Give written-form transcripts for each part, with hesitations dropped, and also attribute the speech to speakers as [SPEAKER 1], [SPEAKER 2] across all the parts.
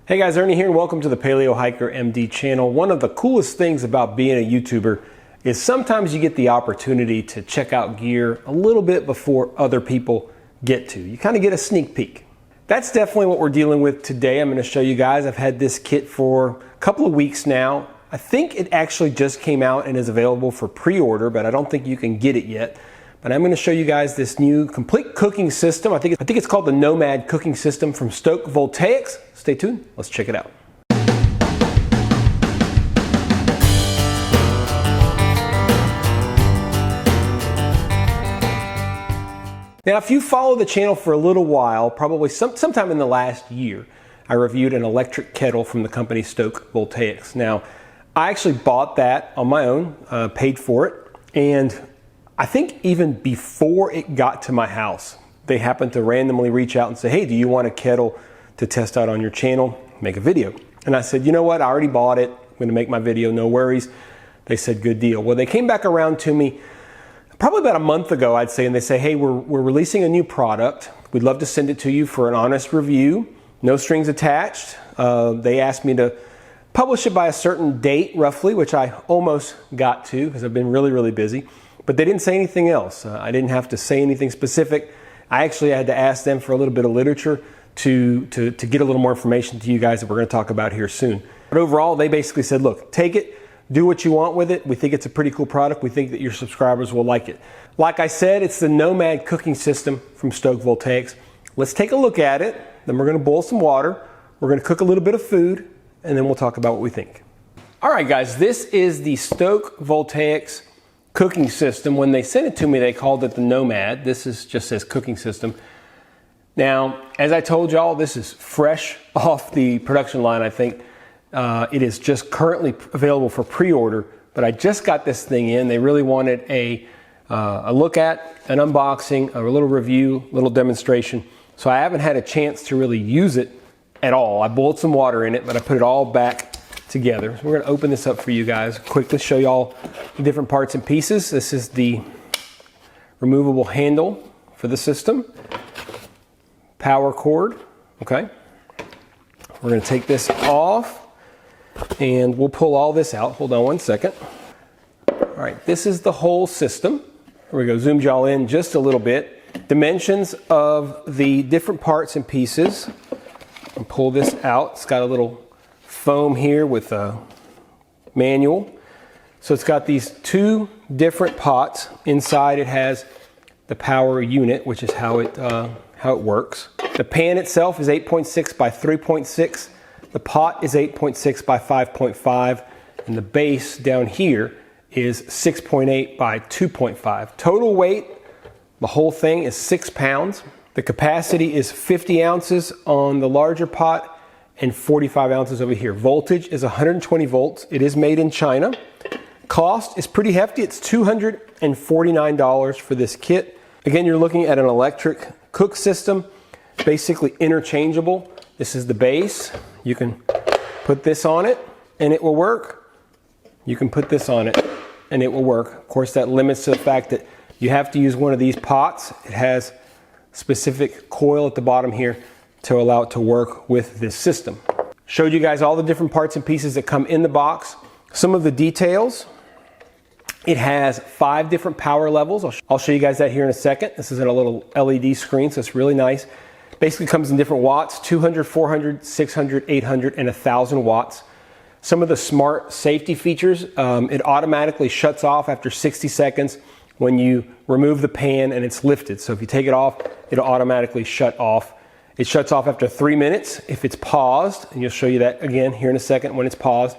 [SPEAKER 1] Hey guys, Ernie here and welcome to the Paleo Hiker MD channel. One of the coolest things about being a YouTuber is sometimes you get the opportunity to check out gear a little bit before other people get to. You kind of get a sneak peek. That's definitely what we're dealing with today. I'm going to show you guys. I've had this kit for a couple of weeks now. I think it actually just came out and is available for pre-order, but I don't think you can get it yet. But I'm going to show you guys this new complete cooking system. I think it's called the Nomad Cooking System from Stoke Voltaics. Stay tuned. Let's check it out. Now, if you follow the channel for a little while, probably sometime in the last year, I reviewed an electric kettle from the company Stoke Voltaics. Now, I actually bought that on my own, paid for it, and I think even before it got to my house, they happened to randomly reach out and say, hey, do you want a kettle to test out on your channel, make a video? And I said, you know what, I already bought it, I'm gonna make my video, no worries. They said, good deal. Well, they came back around to me probably about a month ago, I'd say, and they say, hey, we're releasing a new product. We'd love to send it to you for an honest review, no strings attached. They asked me to publish it by a certain date, roughly, which I almost got to because I've been really, really busy. But they didn't say anything else. I didn't have to say anything specific. I actually had to ask them for a little bit of literature to get a little more information to you guys that we're going to talk about here soon. But overall, they basically said, look, take it, do what you want with it. We think it's a pretty cool product. We think that your subscribers will like it. Like I said, it's the Nomad Cooking System from Stoke Voltaics. Let's take a look at it. Then we're going to boil some water. We're going to cook a little bit of food, and then we'll talk about what we think. All right, guys, this is the Stoke Voltaics cooking system. When they sent it to me, they called it the Nomad. This is just says cooking system. Now, as I told y'all, this is fresh off the production line. I think it is just currently available for pre-order, but I just got this thing in. They really wanted a look at, an unboxing, a little review, a little demonstration. So I haven't had a chance to really use it at all. I boiled some water in it, but I put it all back together. So we're going to open this up for you guys, quickly show y'all the different parts and pieces. This is the removable handle for the system, power cord. Okay, we're going to take this off and we'll pull all this out. Hold on one second. All right, this is the whole system. Here we go, zoomed y'all in just a little bit. Dimensions of the different parts and pieces. And pull this out. It's got a little foam here with a manual. So it's got these two different pots. Inside it has the power unit, which is how it works. The pan itself is 8.6 by 3.6. The pot is 8.6 by 5.5. And the base down here is 6.8 by 2.5. Total weight, the whole thing is 6 pounds. The capacity is 50 ounces on the larger pot and 45 ounces over here. Voltage is 120 volts. It is made in China. Cost is pretty hefty. It's $249 for this kit. Again, you're looking at an electric cook system, basically interchangeable. This is the base. You can put this on it and it will work. You can put this on it and it will work. Of course, that limits to the fact that you have to use one of these pots. It has specific coil at the bottom here to allow it to work with this system. Showed you guys all the different parts and pieces that come in the box. Some of the details. It has 5 different power levels. I'll show you guys that here in a second. This is in a little LED screen, so it's really nice. Basically comes in different watts, 200, 400, 600, 800, and 1,000 watts. Some of the smart safety features, it automatically shuts off after 60 seconds when you remove the pan and it's lifted. So if you take it off, it'll automatically shut off. It shuts off after 3 minutes if it's paused, and you'll show you that again here in a second when it's paused.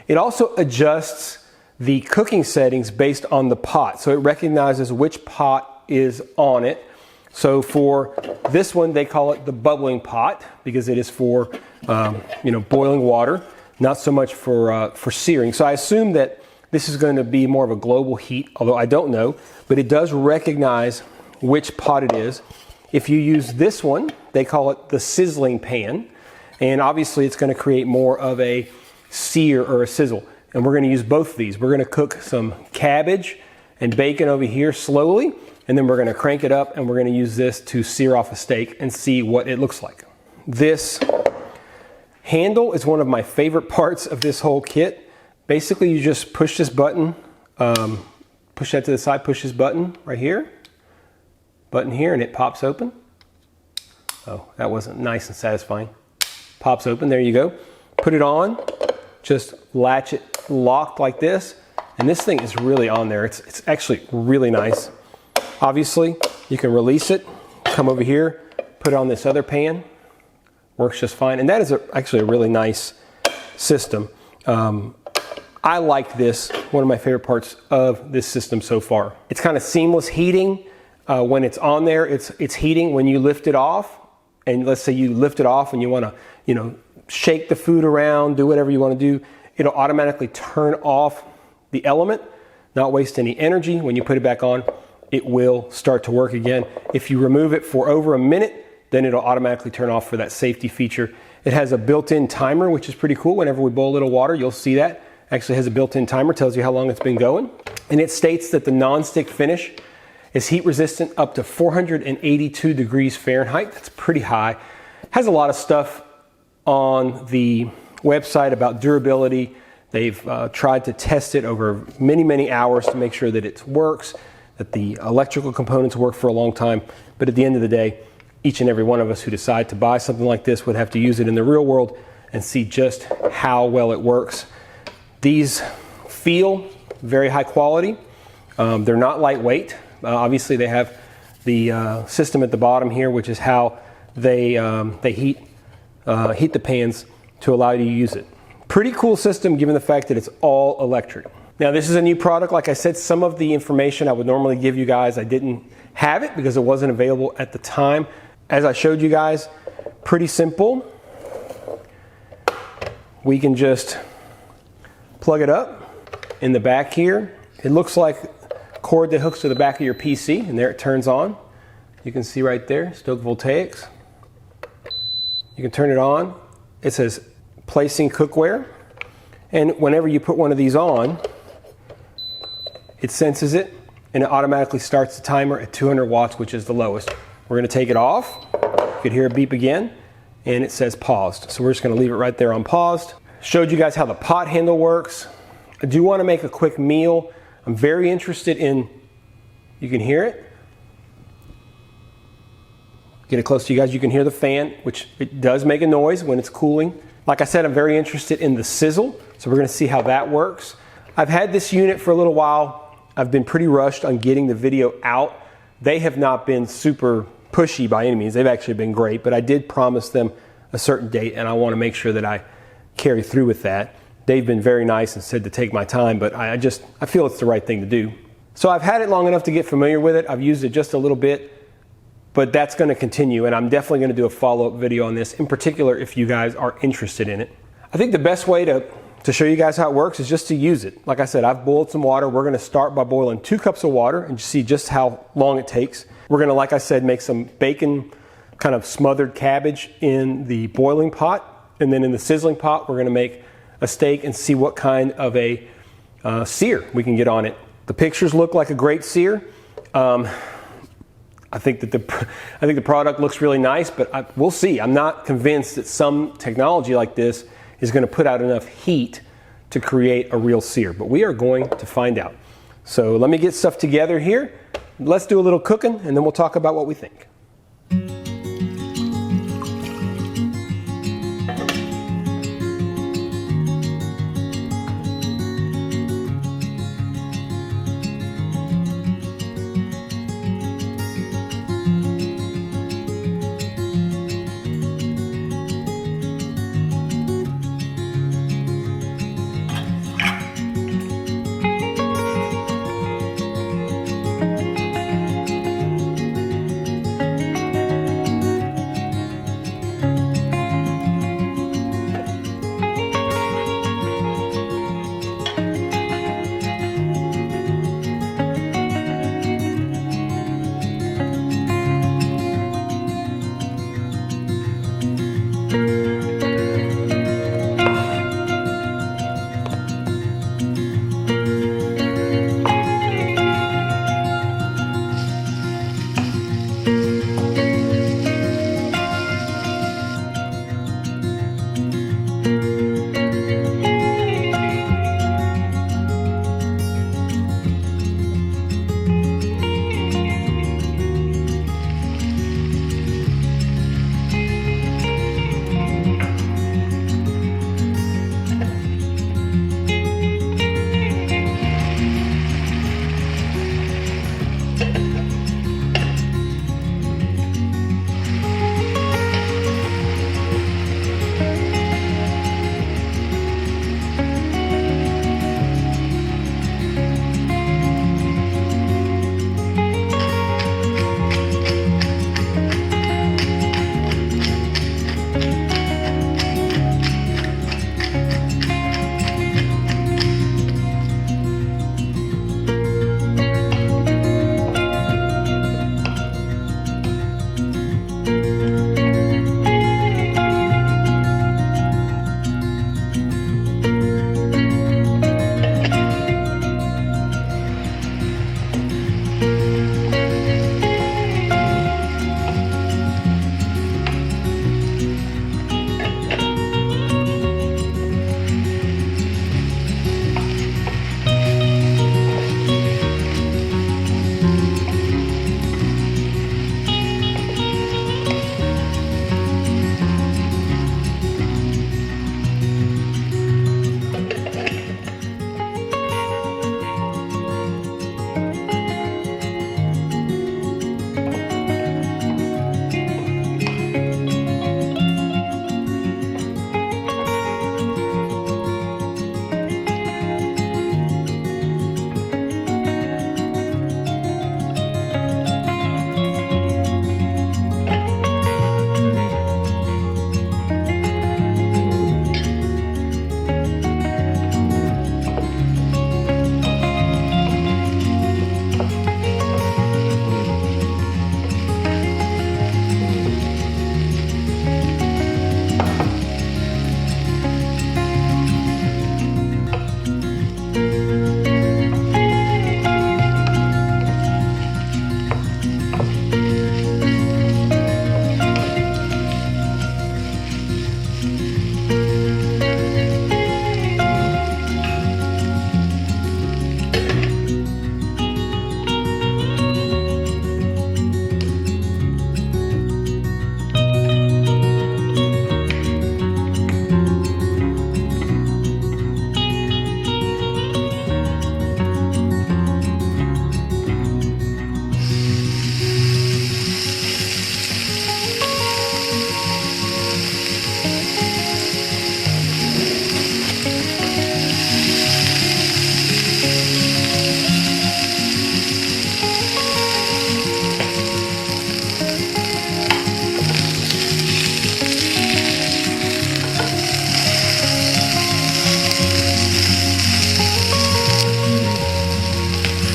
[SPEAKER 1] It also adjusts the cooking settings based on the pot. So it recognizes which pot is on it. So for this one, they call it the bubbling pot because it is for boiling water, not so much for searing. So I assume that this is going to be more of a global heat, although I don't know, but it does recognize which pot it is. If you use this one, they call it the sizzling pan, and obviously it's going to create more of a sear or a sizzle. And we're going to use both of these. We're going to cook some cabbage and bacon over here slowly, and then we're going to crank it up and we're going to use this to sear off a steak and see what it looks like. This handle is one of my favorite parts of this whole kit. Basically, you just push this button, push that to the side, push this button right here, button here, and it pops open. Oh, that wasn't nice and satisfying. Pops open, there you go. Put it on, just latch it locked like this, and this thing is really on there. It's actually really nice. Obviously, you can release it, come over here, put it on this other pan. Works just fine, and that is actually a really nice system. I like this, one of my favorite parts of this system so far. It's kind of seamless heating. When it's on there, it's heating. When you lift it off, and let's say you lift it off and you want to, shake the food around, do whatever you want to do, it'll automatically turn off the element, not waste any energy. When you put it back on, it will start to work again. If you remove it for over a minute, then it'll automatically turn off for that safety feature. It has a built-in timer, which is pretty cool. Whenever we boil a little water, you'll see that. Actually has a built-in timer, tells you how long it's been going. And it states that the non-stick finish is heat resistant up to 482 degrees Fahrenheit. That's pretty high. Has a lot of stuff on the website about durability. They've tried to test it over many, many hours to make sure that it works, that the electrical components work for a long time. But at the end of the day, each and every one of us who decide to buy something like this would have to use it in the real world and see just how well it works. These feel very high quality. They're not lightweight. Obviously, they have the system at the bottom here, which is how they heat the pans to allow you to use it. Pretty cool system given the fact that it's all electric. Now, this is a new product. Like I said, some of the information I would normally give you guys, I didn't have it because it wasn't available at the time. As I showed you guys, pretty simple. We can just plug it up in the back here. It looks like a cord that hooks to the back of your PC, and there it turns on. You can see right there, Stoke Voltaics. You can turn it on. It says placing cookware. And whenever you put one of these on, it senses it and it automatically starts the timer at 200 watts, which is the lowest. We're going to take it off. You could hear it beep again, and it says paused. So we're just going to leave it right there on paused. Showed you guys how the pot handle works. I do want to make a quick meal. I'm very interested in, you can hear it. Get it close to you guys. You can hear the fan, which it does make a noise when it's cooling. Like I said, I'm very interested in the sizzle, so we're going to see how that works. I've had this unit for a little while. I've been pretty rushed on getting the video out. They have not been super pushy by any means. They've actually been great, but I did promise them a certain date, and I want to make sure that I carry through with that. They've been very nice and said to take my time, but I feel it's the right thing to do. So I've had it long enough to get familiar with it. I've used it just a little bit, but that's going to continue, and I'm definitely going to do a follow-up video on this, in particular if you guys are interested in it. I think the best way to show you guys how it works is just to use it. Like I said, I've boiled some water. We're going to start by boiling 2 cups of water and see just how long it takes. We're going to, like I said, make some bacon kind of smothered cabbage in the boiling pot, and then in the sizzling pot we're going to make a steak and see what kind of a sear we can get on it. The pictures look like a great sear. I think that the product looks really nice, but we'll see. I'm not convinced that some technology like this is going to put out enough heat to create a real sear, but we are going to find out. So let me get stuff together here. Let's do a little cooking, and then we'll talk about what we think.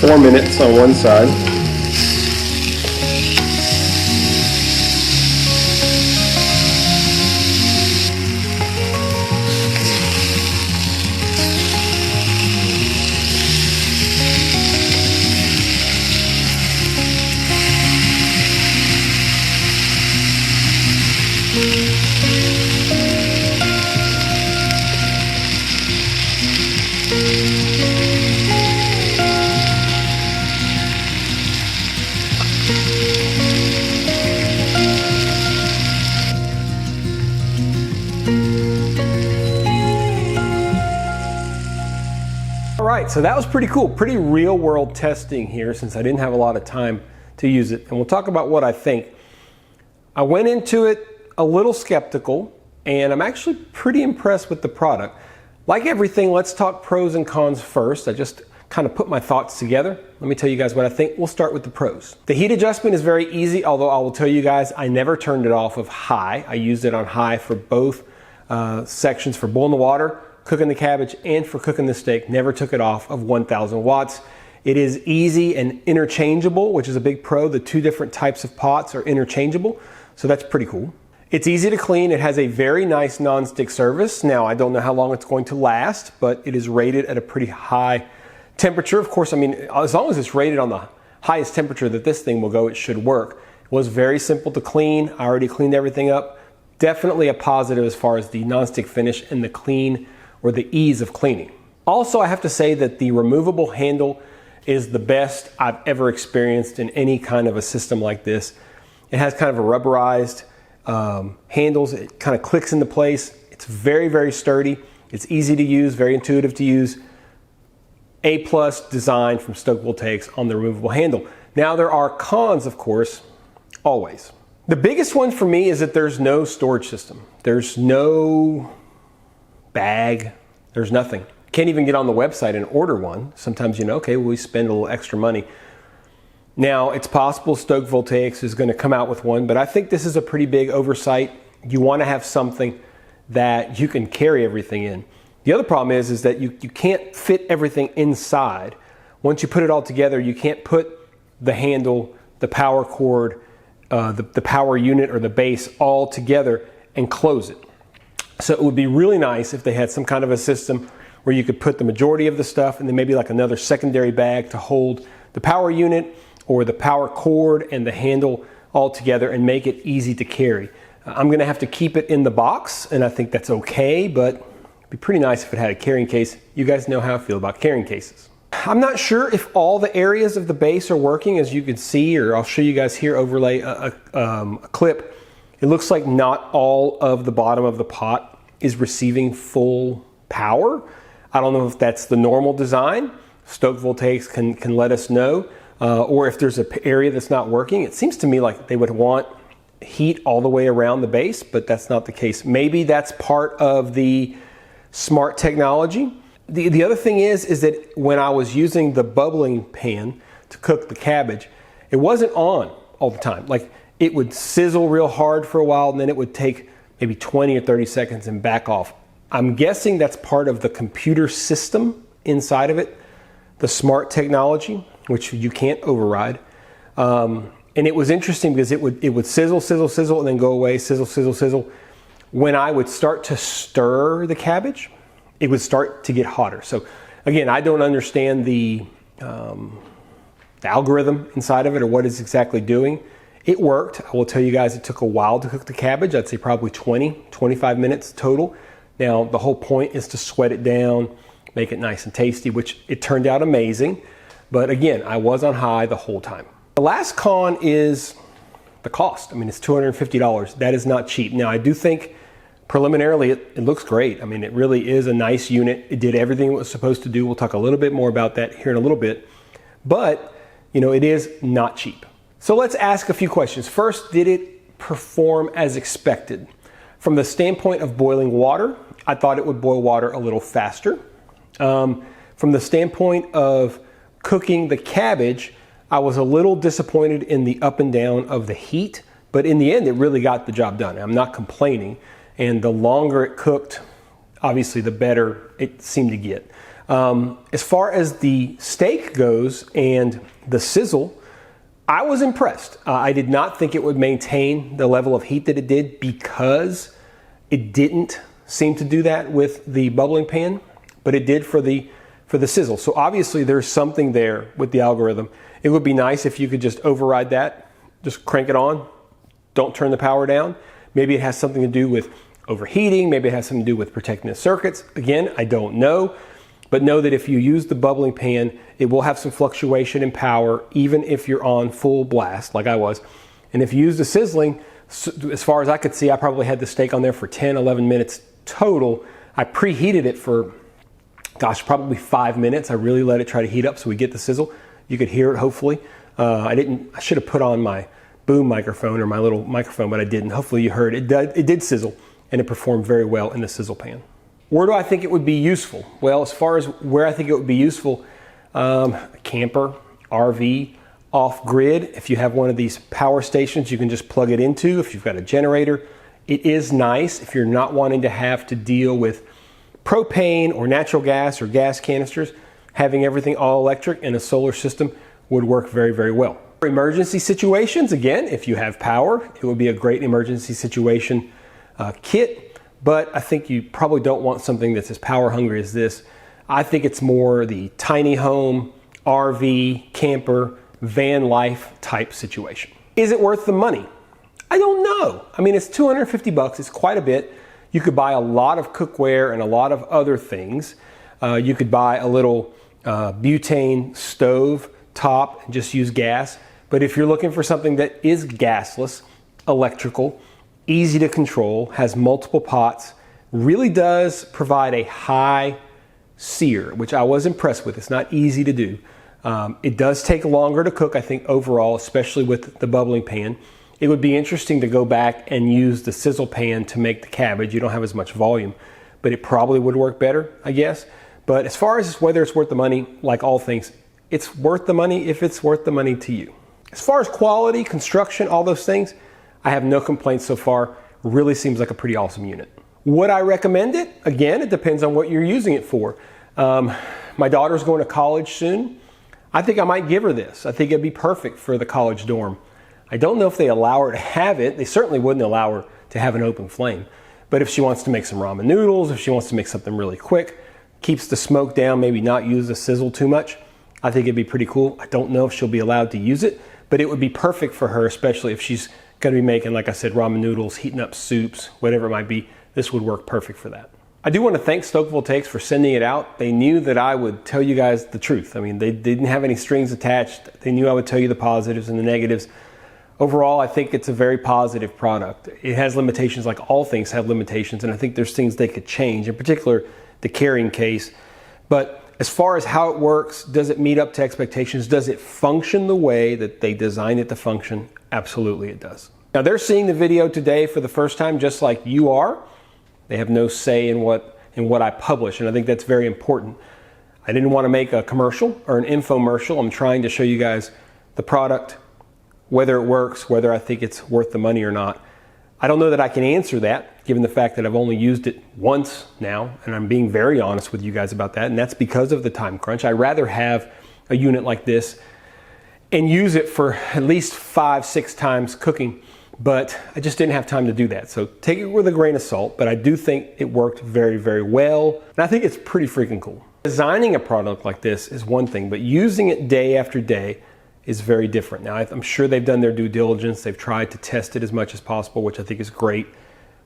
[SPEAKER 1] 4 minutes on one side. All right, so that was pretty cool. Pretty real world testing here since I didn't have a lot of time to use it. And we'll talk about what I think. I went into it a little skeptical, and I'm actually pretty impressed with the product. Like everything, let's talk pros and cons first. I just kind of put my thoughts together. Let me tell you guys what I think. We'll start with the pros. The heat adjustment is very easy, although I will tell you guys, I never turned it off of high. I used it on high for both sections, for boiling the water, cooking the cabbage, and for cooking the steak. Never took it off of 1000 watts. It is easy and interchangeable, which is a big pro. The two different types of pots are interchangeable, so that's pretty cool. It's easy to clean. It has a very nice non-stick surface. Now, I don't know how long it's going to last, but it is rated at a pretty high temperature. Of course, I mean, as long as it's rated on the highest temperature that this thing will go, it should work. It was very simple to clean. I already cleaned everything up. Definitely a positive as far as the non-stick finish and the clean or the ease of cleaning. Also, I have to say that the removable handle is the best I've ever experienced in any kind of a system like this. It has kind of a rubberized handles. It kind of clicks into place. It's very, very sturdy. It's easy to use, very intuitive to use. A+ design from Stoke Voltaics on the removable handle. Now, there are cons, of course, always. The biggest one for me is that there's no storage system. There's no bag, there's nothing. Can't even get on the website and order one. Sometimes, you know, okay, well, we spend a little extra money. Now, it's possible Stoke Voltaics is going to come out with one, but I think this is a pretty big oversight. You want to have something that you can carry everything in. The other problem is that you can't fit everything inside. Once you put it all together, you can't put the handle, the power cord, the power unit or the base all together and close it. So it would be really nice if they had some kind of a system where you could put the majority of the stuff and then maybe like another secondary bag to hold the power unit or the power cord and the handle all together and make it easy to carry. I'm going to have to keep it in the box, and I think that's okay, but it'd be pretty nice if it had a carrying case. You guys know how I feel about carrying cases. I'm not sure if all the areas of the base are working, as you can see, or I'll show you guys here, overlay a clip. It looks like not all of the bottom of the pot is receiving full power. I don't know if that's the normal design. Stoke Voltaics can let us know. Or if there's an area that's not working. It seems to me like they would want heat all the way around the base, but that's not the case. Maybe that's part of the smart technology. The other thing is that when I was using the bubbling pan to cook the cabbage, it wasn't on all the time. Like, it would sizzle real hard for a while, and then it would take maybe 20 or 30 seconds and back off. I'm guessing that's part of the computer system inside of it, the smart technology, which you can't override. And it was interesting because it would sizzle, sizzle, sizzle, and then go away, sizzle, sizzle, sizzle. When I would start to stir the cabbage, it would start to get hotter. So again, I don't understand the algorithm inside of it or what it's exactly doing. It worked. I will tell you guys it took a while to cook the cabbage. I'd say probably 25 minutes total. Now, the whole point is to sweat it down, make it nice and tasty, which it turned out amazing. But again, I was on high the whole time. The last con is the cost. I mean, it's $250. That is not cheap. Now, I do think preliminarily it looks great. I mean, it really is a nice unit. It did everything it was supposed to do. We'll talk a little bit more about that here in a little bit. But, you know, it is not cheap. So let's ask a few questions. First, did it perform as expected? From the standpoint of boiling water, I thought it would boil water a little faster. From the standpoint of cooking the cabbage, I was a little disappointed in the up and down of the heat, but in the end, it really got the job done. I'm not complaining. And the longer it cooked, obviously, the better it seemed to get. As far as the steak goes and the sizzle, I was impressed. I did not think it would maintain the level of heat that it did because it didn't seem to do that with the bubbling pan, but it did for the sizzle. So obviously there's something there with the algorithm. It would be nice if you could just override that, just crank it on, don't turn the power down. Maybe it has something to do with overheating, maybe it has something to do with protecting the circuits. Again, I don't know, but know that if you use the bubbling pan, it will have some fluctuation in power, even if you're on full blast, like I was. And if you use the sizzling, as far as I could see, I probably had the steak on there for 10, 11 minutes total. I preheated it for, gosh, probably 5 minutes. I really let it try to heat up so we get the sizzle. You could hear it, hopefully. I should have put on my boom microphone or my little microphone, but I didn't. Hopefully you heard it. It did sizzle, and it performed very well in the sizzle pan. Where do I think it would be useful? Well, as far as where I think it would be useful, camper, RV, off-grid. If you have one of these power stations you can just plug it into, if you've got a generator. It is nice if you're not wanting to have to deal with propane or natural gas or gas canisters. Having everything all electric in a solar system would work very, very well. For emergency situations, again, if you have power, it would be a great emergency situation kit, but I think you probably don't want something that's as power hungry as this. I think it's more the tiny home, RV, camper, van life type situation. Is it worth the money? I don't know. I mean, it's $250, it's quite a bit. You could buy a lot of cookware and a lot of other things. You could buy a little butane stove top and just use gas. But if you're looking for something that is gasless, electrical, easy to control, has multiple pots, really does provide a high sear, which I was impressed with. It's not easy to do. It does take longer to cook, I think, overall, especially with the bubbling pan. It would be interesting to go back and use the sizzle pan to make the cabbage. You don't have as much volume, but it probably would work better, I guess. But as far as whether it's worth the money, like all things, it's worth the money if it's worth the money to you. As far as quality, construction, all those things, I have no complaints so far. Really seems like a pretty awesome unit. Would I recommend it? Again, it depends on what you're using it for. My daughter's going to college soon. I think I might give her this. I think it'd be perfect for the college dorm. I don't know if they allow her to have it. They certainly wouldn't allow her to have an open flame. But if she wants to make some ramen noodles, if she wants to make something really quick, keeps the smoke down, maybe not use the sizzle too much, I think it'd be pretty cool. I don't know if she'll be allowed to use it, but it would be perfect for her, especially if she's going to be making, like I said, ramen noodles, heating up soups, whatever it might be. This would work perfect for that. I do want to thank Stoke Voltaics for sending it out. They knew that I would tell you guys the truth. I mean, they didn't have any strings attached. They knew I would tell you the positives and the negatives. Overall, I think it's a very positive product. It has limitations, like all things have limitations, and I think there's things they could change, in particular the carrying case. But as far as how it works, does it meet up to expectations? Does it function the way that they designed it to function? Absolutely it does. Now they're seeing the video today for the first time, just like you are. They have no say in what I publish, and I think that's very important. I didn't want to make a commercial or an infomercial. I'm trying to show you guys the product, whether it works, whether I think it's worth the money or not. I don't know that I can answer that, given the fact that I've only used it once now, and I'm being very honest with you guys about that, and that's because of the time crunch. I'd rather have a unit like this and use it for at least 5-6 times cooking, but I just didn't have time to do that. So take it with a grain of salt, but I do think it worked very, very well, and I think it's pretty freaking cool. Designing a product like this is one thing, but using it day after day is very different. Now, I'm sure they've done their due diligence. They've tried to test it as much as possible, which I think is great.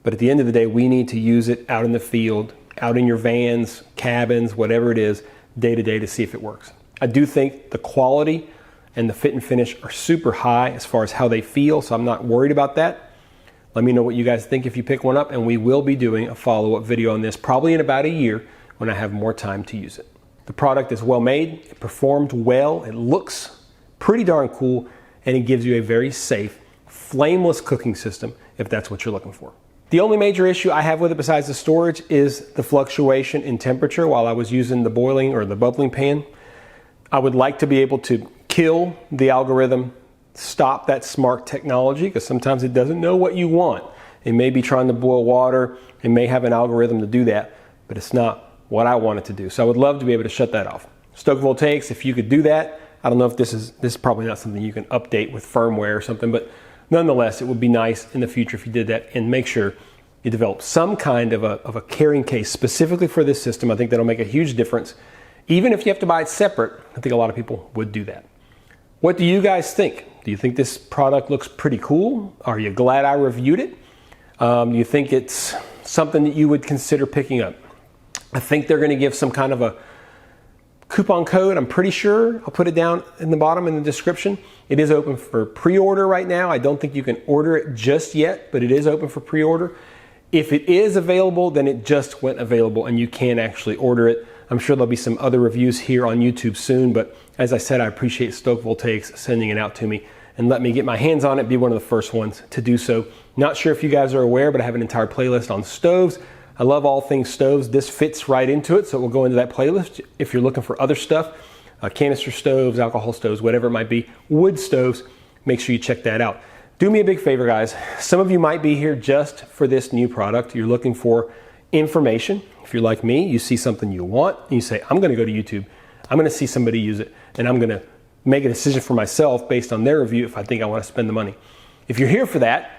[SPEAKER 1] But at the end of the day, we need to use it out in the field, out in your vans, cabins, whatever it is, day to day to see if it works. I do think the quality and the fit and finish are super high as far as how they feel, so I'm not worried about that. Let me know what you guys think if you pick one up, and we will be doing a follow-up video on this probably in about a year when I have more time to use it. The product is well made, it performed well, it looks pretty darn cool, and it gives you a very safe, flameless cooking system if that's what you're looking for. The only major issue I have with it besides the storage is the fluctuation in temperature while I was using the boiling or the bubbling pan. I would like to be able to kill the algorithm, stop that smart technology, because sometimes it doesn't know what you want. It may be trying to boil water, it may have an algorithm to do that, but it's not what I want it to do. So I would love to be able to shut that off. Stoke Voltaics, if you could do that, I don't know if this is probably not something you can update with firmware or something, but nonetheless, it would be nice in the future if you did that, and make sure you develop some kind of a carrying case specifically for this system. I think that'll make a huge difference. Even if you have to buy it separate, I think a lot of people would do that. What do you guys think? Do you think this product looks pretty cool? Are you glad I reviewed it? Do you think it's something that you would consider picking up? I think they're going to give some kind of a coupon code. I'm pretty sure. I'll put it down in the bottom in the description. It is open for pre-order right now. I don't think you can order it just yet, but it is open for pre-order. If it is available, then it just went available and you can actually order it. I'm sure there'll be some other reviews here on YouTube soon, but as I said, I appreciate Stoke Voltaics sending it out to me and let me get my hands on it, be one of the first ones to do so. Not sure if you guys are aware, but I have an entire playlist on stoves. I love all things stoves. This fits right into it, so it will go into that playlist. If you're looking for other stuff, canister stoves, alcohol stoves, whatever it might be, wood stoves, make sure you check that out. Do me a big favor, guys. Some of you might be here just for this new product. You're looking for information. If you're like me, you see something you want, and you say, I'm gonna go to YouTube, I'm gonna see somebody use it, and I'm gonna make a decision for myself based on their review if I think I wanna spend the money. If you're here for that,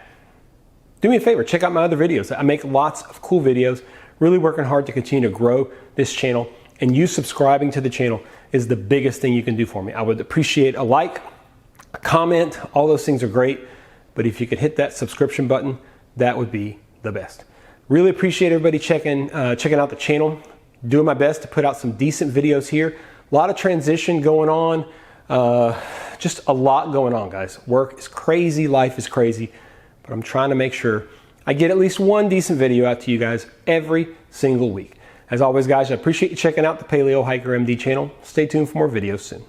[SPEAKER 1] do me a favor, check out my other videos. I make lots of cool videos, really working hard to continue to grow this channel, and you subscribing to the channel is the biggest thing you can do for me. I would appreciate a like, a comment, all those things are great, but if you could hit that subscription button, that would be the best. Really appreciate everybody checking out the channel. Doing my best to put out some decent videos here. A lot of transition going on. Just a lot going on, guys. Work is crazy, life is crazy, but I'm trying to make sure I get at least one decent video out to you guys every single week. As always, guys, I appreciate you checking out the Paleo Hiker MD channel. Stay tuned for more videos soon.